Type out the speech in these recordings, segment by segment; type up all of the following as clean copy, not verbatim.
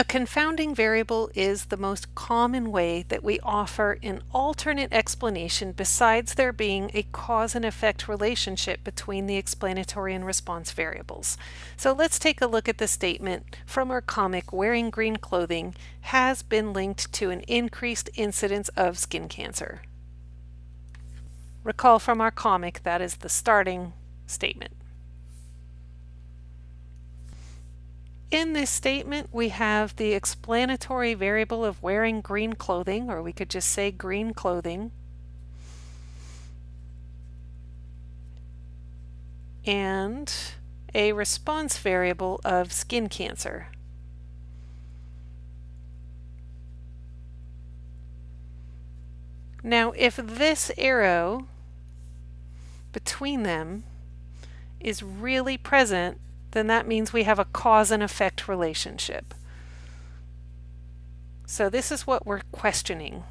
A confounding variable is the most common way that we offer an alternate explanation besides there being a cause and effect relationship between the explanatory and response variables. So let's take a look at the statement from our comic, wearing green clothing has been linked to an increased incidence of skin cancer. Recall from our comic that is the starting statement. In this statement, we have the explanatory variable of wearing green clothing, or we could just say green clothing, and a response variable of skin cancer. Now, if this arrow between them is really present, then that means we have a cause and effect relationship. So this is what we're questioning.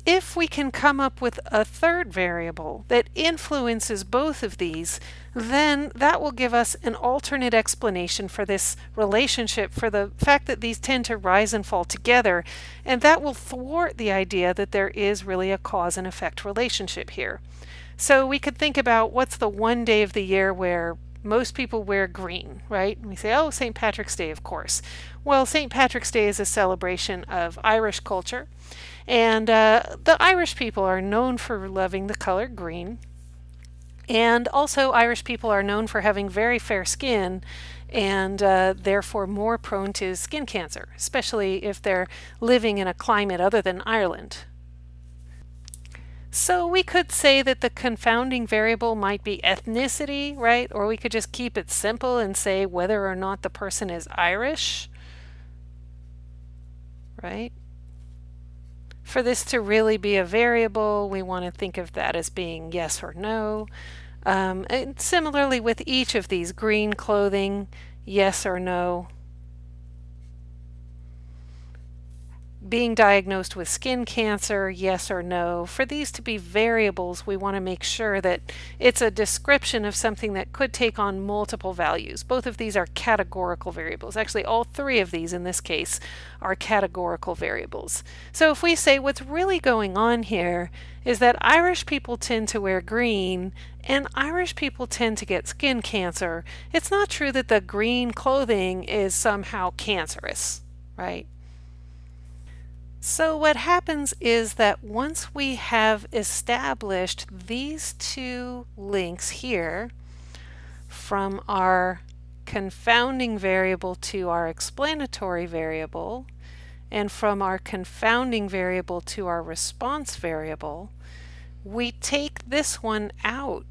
If we can come up with a third variable that influences both of these, then that will give us an alternate explanation for this relationship, for the fact that these tend to rise and fall together, and that will thwart the idea that there is really a cause and effect relationship here. So we could think about what's the one day of the year where most people wear green, right? And we say, oh, St. Patrick's Day, of course. Well, St. Patrick's Day is a celebration of Irish culture, and the Irish people are known for loving the color green. And also Irish people are known for having very fair skin and therefore more prone to skin cancer, especially if they're living in a climate other than Ireland. So we could say that the confounding variable might be ethnicity, right? Or we could just keep it simple and say whether or not the person is Irish, right? For this to really be a variable, we want to think of that as being yes or no. And similarly with each of these, green clothing, yes or no. Being diagnosed with skin cancer, yes or no. For these to be variables, we want to make sure that it's a description of something that could take on multiple values. Both of these are categorical variables. Actually, all three of these in this case are categorical variables. So if we say what's really going on here is that Irish people tend to wear green and Irish people tend to get skin cancer, it's not true that the green clothing is somehow cancerous, right? So what happens is that once we have established these two links here from our confounding variable to our explanatory variable and from our confounding variable to our response variable, we take this one out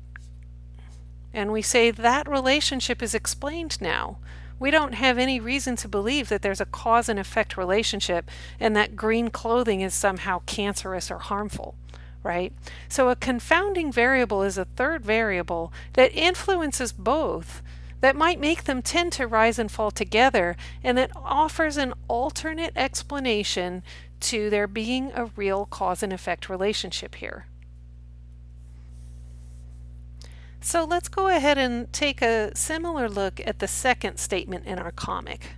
and we say that relationship is explained now. We don't have any reason to believe that there's a cause and effect relationship and that green clothing is somehow cancerous or harmful, right? So a confounding variable is a third variable that influences both, that might make them tend to rise and fall together, and that offers an alternate explanation to there being a real cause and effect relationship here. So let's go ahead and take a similar look at the second statement in our comic.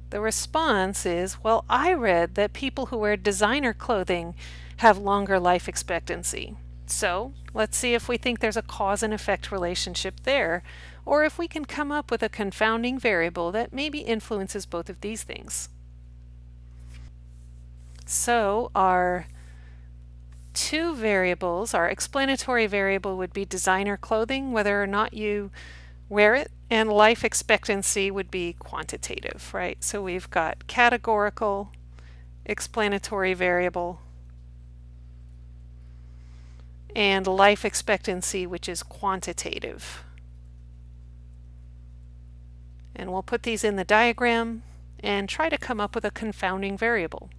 The response is, well, I read that people who wear designer clothing have longer life expectancy. So let's see if we think there's a cause and effect relationship there, or if we can come up with a confounding variable that maybe influences both of these things. So our two variables, our explanatory variable would be designer clothing, whether or not you wear it, and life expectancy would be quantitative, right? So we've got categorical, explanatory variable, and life expectancy, which is quantitative. And we'll put these in the diagram and try to come up with a confounding variable.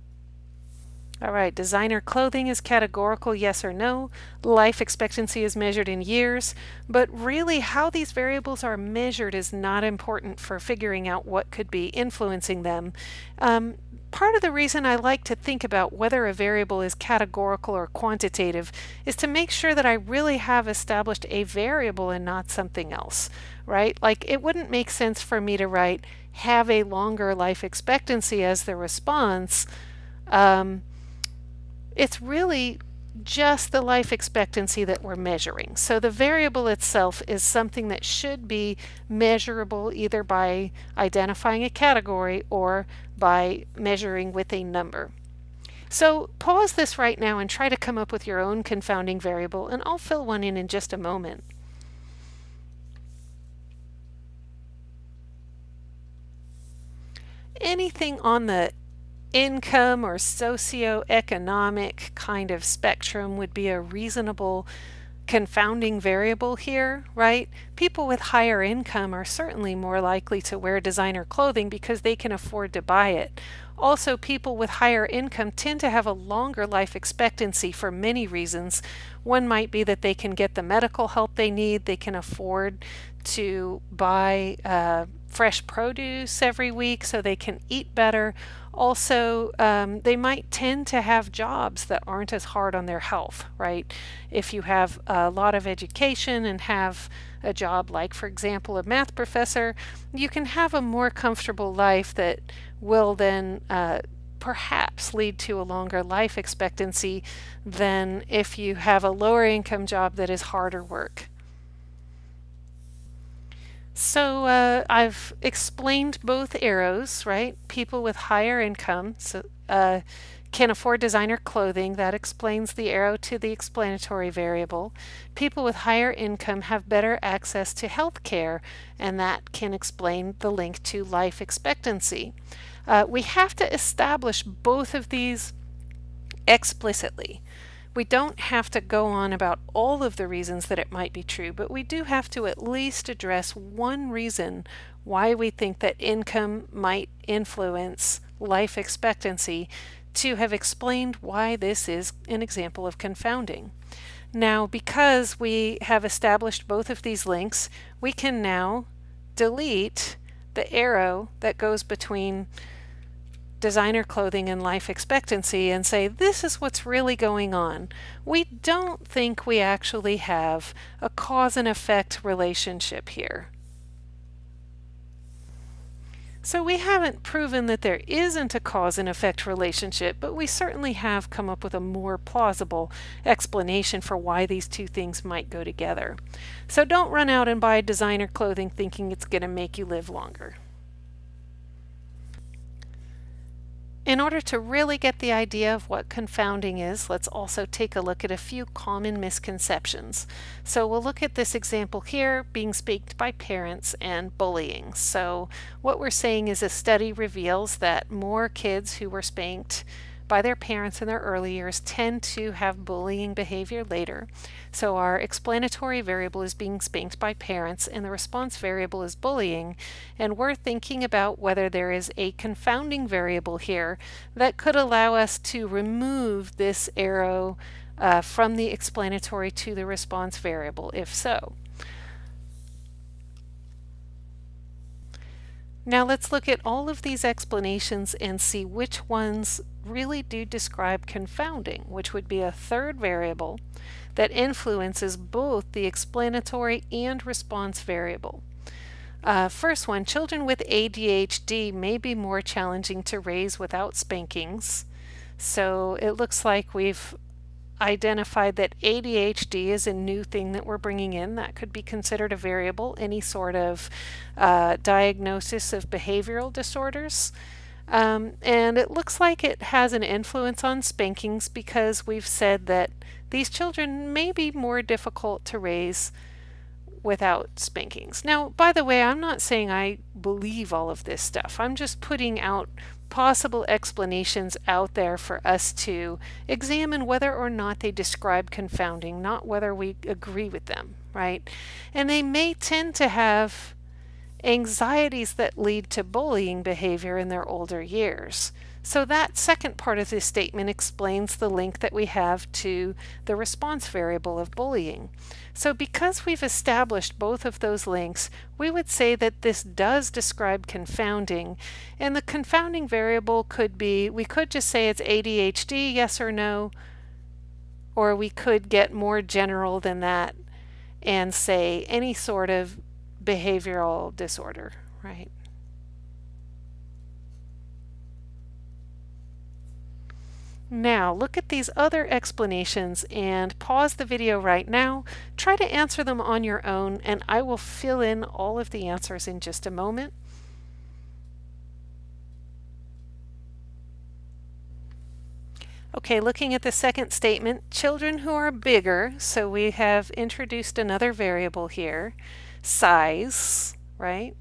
All right, designer clothing is categorical, yes or no. Life expectancy is measured in years, but really how these variables are measured is not important for figuring out what could be influencing them. Part of the reason I like to think about whether a variable is categorical or quantitative is to make sure that I really have established a variable and not something else, right? Like it wouldn't make sense for me to write have a longer life expectancy as the response. It's really just the life expectancy that we're measuring. So the variable itself is something that should be measurable either by identifying a category or by measuring with a number. So pause this right now and try to come up with your own confounding variable, and I'll fill one in just a moment. Anything on the income or socioeconomic kind of spectrum would be a reasonable confounding variable here, right? People with higher income are certainly more likely to wear designer clothing because they can afford to buy it. Also, people with higher income tend to have a longer life expectancy for many reasons. One might be that they can get the medical help they need, they can afford to buy fresh produce every week so they can eat better. Also, they might tend to have jobs that aren't as hard on their health, right? If you have a lot of education and have a job like, for example, a math professor, you can have a more comfortable life that will then perhaps lead to a longer life expectancy than if you have a lower income job that is harder work. So I've explained both arrows, right? People with higher income can afford designer clothing. That explains the arrow to the explanatory variable. People with higher income have better access to health care, and that can explain the link to life expectancy. We have to establish both of these explicitly. We don't have to go on about all of the reasons that it might be true, but we do have to at least address one reason why we think that income might influence life expectancy to have explained why this is an example of confounding. Now, because we have established both of these links, we can now delete the arrow that goes between designer clothing and life expectancy and say, this is what's really going on. We don't think we actually have a cause and effect relationship here. So we haven't proven that there isn't a cause and effect relationship, but we certainly have come up with a more plausible explanation for why these two things might go together. So don't run out and buy designer clothing thinking it's going to make you live longer. In order to really get the idea of what confounding is, let's also take a look at a few common misconceptions. So we'll look at this example here, being spanked by parents and bullying. So what we're saying is a study reveals that more kids who were spanked by their parents in their early years tend to have bullying behavior later. So our explanatory variable is being spanked by parents and the response variable is bullying, and we're thinking about whether there is a confounding variable here that could allow us to remove this arrow from the explanatory to the response variable, if so. Now let's look at all of these explanations and see which ones really do describe confounding, which would be a third variable that influences both the explanatory and response variable. First one, children with ADHD may be more challenging to raise without spankings. So it looks like we've identified that ADHD is a new thing that we're bringing in that could be considered a variable, any sort of diagnosis of behavioral disorders. And it looks like it has an influence on spankings because we've said that these children may be more difficult to raise without spankings. Now, by the way, I'm not saying I believe all of this stuff. I'm just putting out possible explanations out there for us to examine whether or not they describe confounding, not whether we agree with them, right? And they may tend to have anxieties that lead to bullying behavior in their older years. So that second part of this statement explains the link that we have to the response variable of bullying. So because we've established both of those links, we would say that this does describe confounding, and the confounding variable could be, we could just say it's ADHD, yes or no, or we could get more general than that and say any sort of behavioral disorder, right? Now look at these other explanations and pause the video right now. Try to answer them on your own, and I will fill in all of the answers in just a moment. Okay, looking at the second statement, children who are bigger, so we have introduced another variable here, size, right,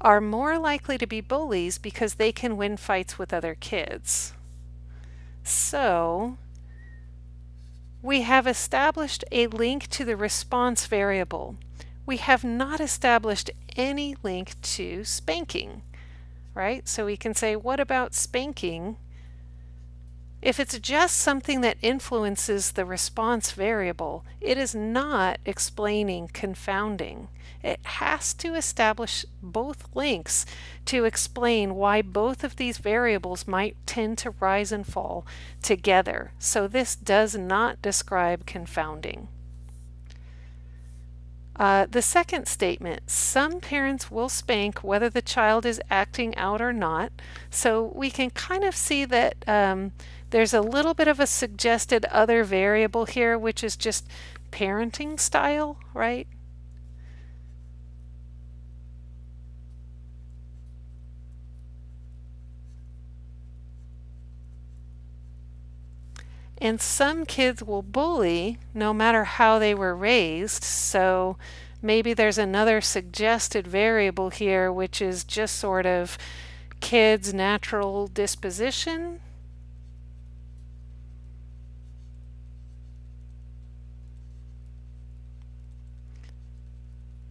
are more likely to be bullies because they can win fights with other kids. So we have established a link to the response variable. We have not established any link to spanking, right? So we can say, what about spanking? If it's just something that influences the response variable, it is not explaining confounding. It has to establish both links to explain why both of these variables might tend to rise and fall together. So this does not describe confounding. The second statement, some parents will spank whether the child is acting out or not. So we can kind of see that there's a little bit of a suggested other variable here, which is just parenting style, right? And some kids will bully no matter how they were raised, so maybe there's another suggested variable here, which is just sort of kids' natural disposition.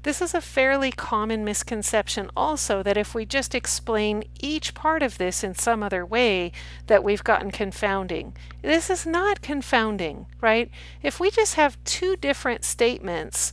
This is a fairly common misconception also, that if we just explain each part of this in some other way, that we've gotten confounding. This is not confounding, right? If we just have two different statements,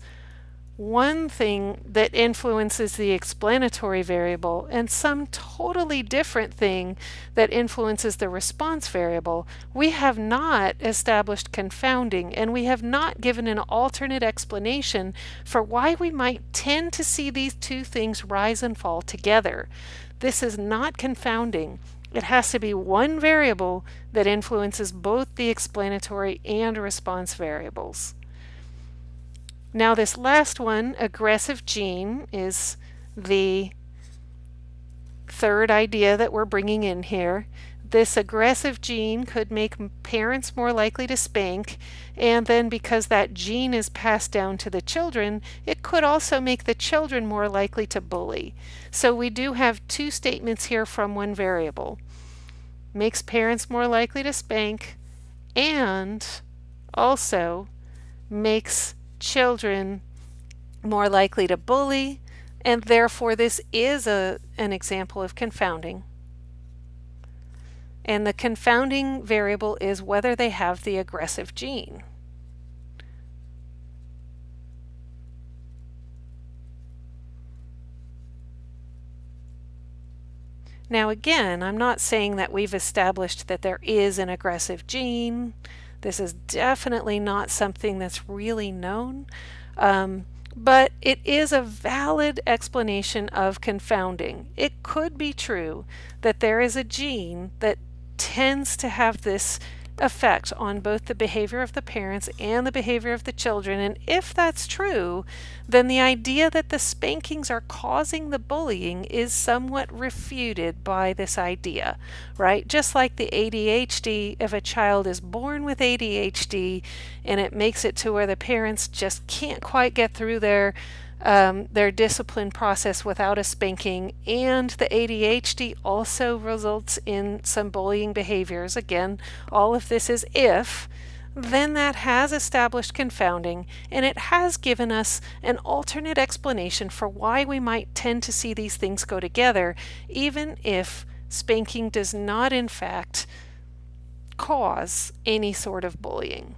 one thing that influences the explanatory variable and some totally different thing that influences the response variable, we have not established confounding, and we have not given an alternate explanation for why we might tend to see these two things rise and fall together. This is not confounding. It has to be one variable that influences both the explanatory and response variables. Now this last one, aggressive gene, is the third idea that we're bringing in here. This aggressive gene could make parents more likely to spank, and then because that gene is passed down to the children, it could also make the children more likely to bully. So we do have two statements here from one variable. Makes parents more likely to spank, and also makes children more likely to bully, and therefore this is an example of confounding. And the confounding variable is whether they have the aggressive gene. Now again, I'm not saying that we've established that there is an aggressive gene. This is definitely not something that's really known, but it is a valid explanation of confounding. It could be true that there is a gene that tends to have this effect on both the behavior of the parents and the behavior of the children, and if that's true, then the idea that the spankings are causing the bullying is somewhat refuted by this idea, right? Just like the ADHD, if a child is born with ADHD and it makes it to where the parents just can't quite get through their discipline process without a spanking, and the ADHD also results in some bullying behaviors. Again, all of this is if, then that has established confounding, and it has given us an alternate explanation for why we might tend to see these things go together, even if Spanking does not, in fact, cause any sort of bullying.